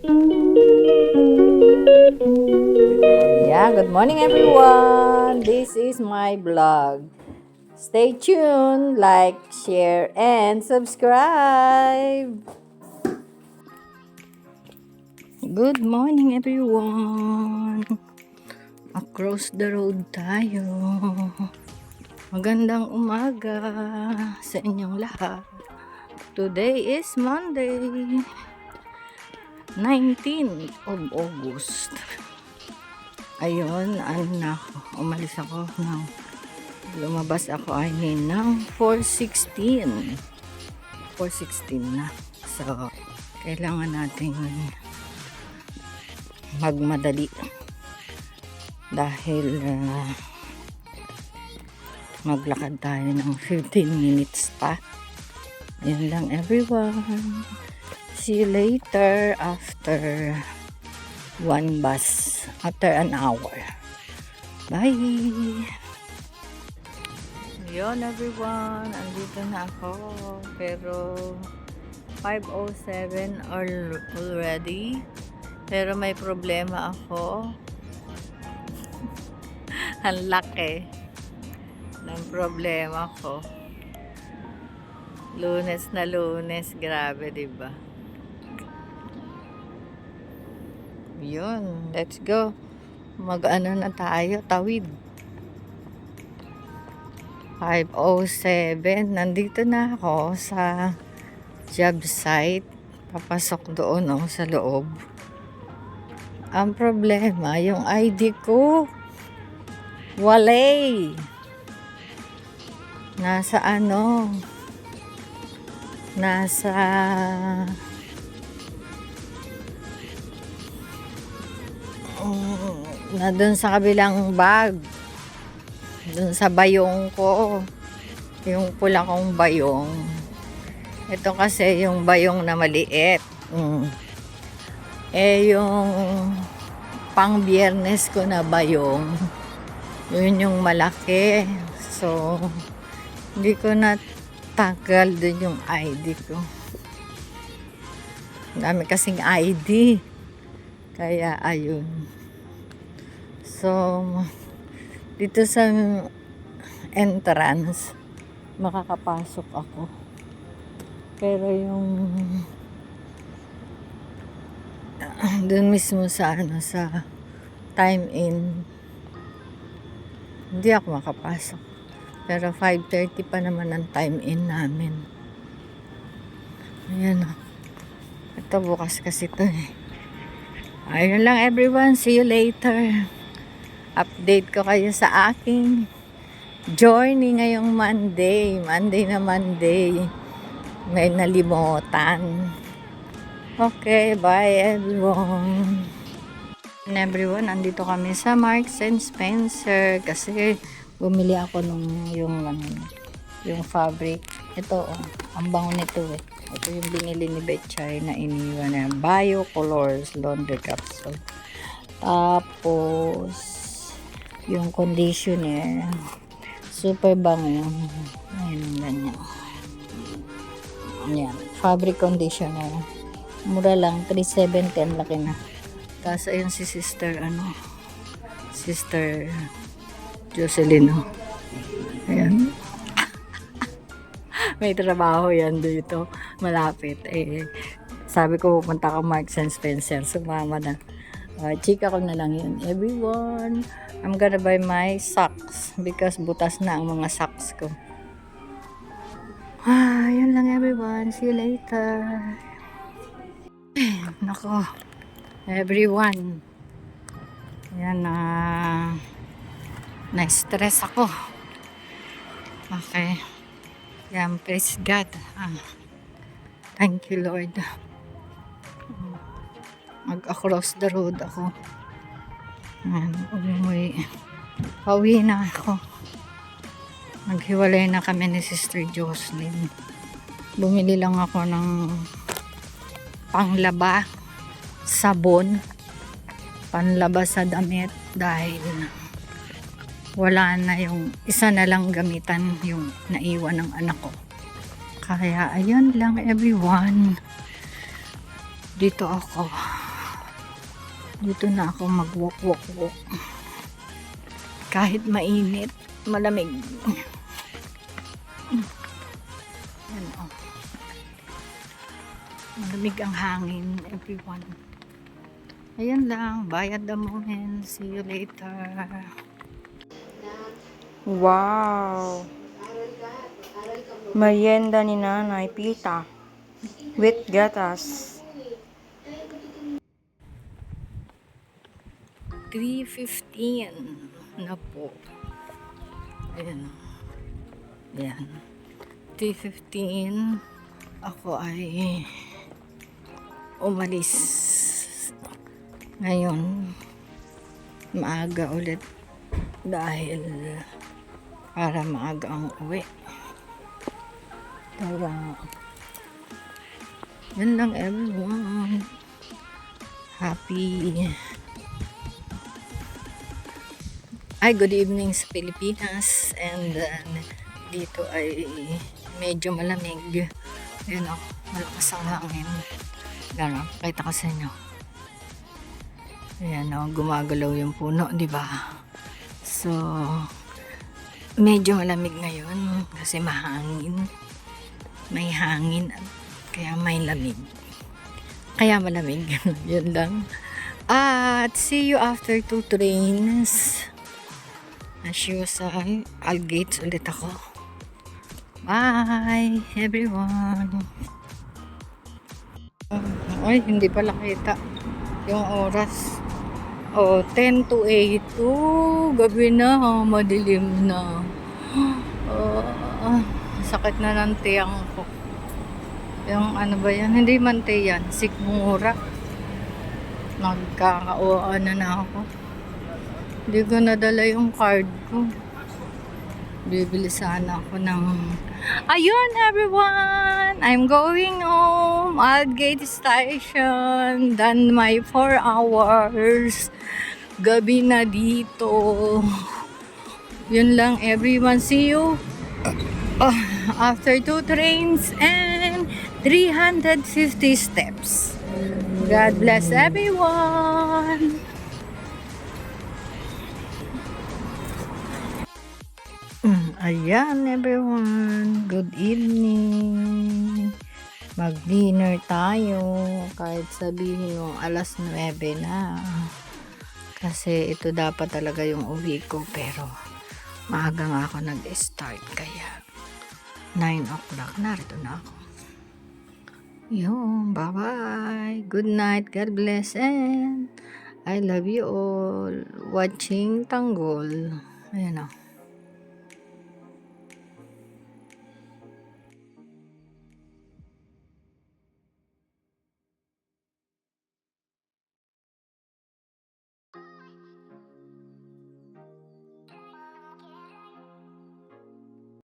Yeah, good morning everyone. This is my vlog. Stay tuned, like, share, and subscribe. Good morning everyone. Across the road tayo. Magandang umaga sa inyong lahat. Today is Monday, 19th of August. Ayun, umalis ako lumabas ako ng 4:16 na. So, kailangan nating magmadali dahil maglakad tayo ng 15 minutes pa. Ayun lang everyone. See you later after one bus, after an hour. Bye! Yun everyone, andito na ako. Pero 5:07 already. Pero may problema ako. Ang laki ng problema ko. Lunes na Lunes, grabe 'di ba? Yun, let's go. Mag-ano na tayo, tawid. 5:07, nandito na ako sa job site. Papasok doon sa loob. Ang problema, yung ID ko walay. Nasa na dun sa kabilang bag, dun sa bayong ko, yung pula kong bayong. Ito kasi yung bayong na maliit. Yung pang biyernes ko na bayong, yun yung malaki. So hindi ko natagal dun yung ID ko. Dami kasing ID, kaya ayun. So dito sa entrance makakapasok ako, pero yung doon mismo sa sa time in, hindi ako makapasok. Pero 5:30 pa naman ang time in namin. Ayan. Ito bukas kasi ito Ayun lang everyone, see you later. Update ko kayo sa aking journey ngayong Monday. May nalimutan. Okay, bye everyone. And everyone, andito kami sa Marks and Spencer kasi bumili ako yung fabric. Ito ang bango nito Ito yung binili ni Betchay na iniwan na Bio Colors Laundry Capsule. Tapos yung conditioner, super bango yung ganyan. Ayan, fabric conditioner. Mura lang, 370 ang laki na. Tapos ayun si Sister Jocelyn. Ayan. May trabaho yan dito, malapit. Sabi ko pupunta ka Marks and Spencer, sumama na. Chika ko na lang yun. Everyone, I'm gonna buy my socks because butas na ang mga socks ko. Yun lang everyone. See you later. Nako, everyone. Yan na-stress ako. Okay. Yan, praise God. Thank you Lord. Mag-across the road ako. Pauwi na ako. Naghiwalay na kami ni Sister Jocelyn. Bumili lang ako ng panglaba, sabon, panlaba sa damit dahil wala na yung isa na lang gamitan yung naiwan ng anak ko. Kaya ayun lang everyone. Dito ako. Dito na ako mag-walk. Kahit mainit, malamig. Yan o. Malamig ang hangin, everyone. Ayan lang. Bye at the moment. See you later. Wow! Merienda ni Nanay, pita. With gatas. 3:15 na po. Ayan. Ayan. 3:15. Ako ay umalis. Ngayon, maaga ulit dahil para maaga ang uwi. Kaya, yun lang everyone. Happy good evening sa Pilipinas, and dito ay medyo malamig. Ayan o, malakas ang hangin. Gano'n, pakita ko sa inyo. Ayan o, gumagalaw yung puno, di ba? So, medyo malamig ngayon kasi mahangin. May hangin at kaya may lamig. Kaya malamig. Yun lang. At see you after 2 trains. As usual, Algates ulit ako. Bye, everyone. Ay, hindi pala kita yung oras. 10 to 8. Gabi na, madilim na. Sakit na ng tiyang ko. Yung ano ba yan? Hindi man tiyan, sikmura. Nagkakaoan na ako. Hindi ko nadala yung card ko. Bibili sana ako ng... Ayun, everyone! I'm going home. Aldgate Station. Done my 4 hours. Gabi na dito. Yun lang, everyone. See you after 2 trains and 350 steps. God bless everyone. Ayan everyone, good evening. Mag-dinner tayo kahit sabihin mo alas 9 na. Kasi ito dapat talaga yung uwi ko, pero maaga nga ako nag-start, kaya 9 o'clock narito na ako. Yun, bye-bye. Good night, God bless, and I love you all. Watching Tanggol. Ayan o.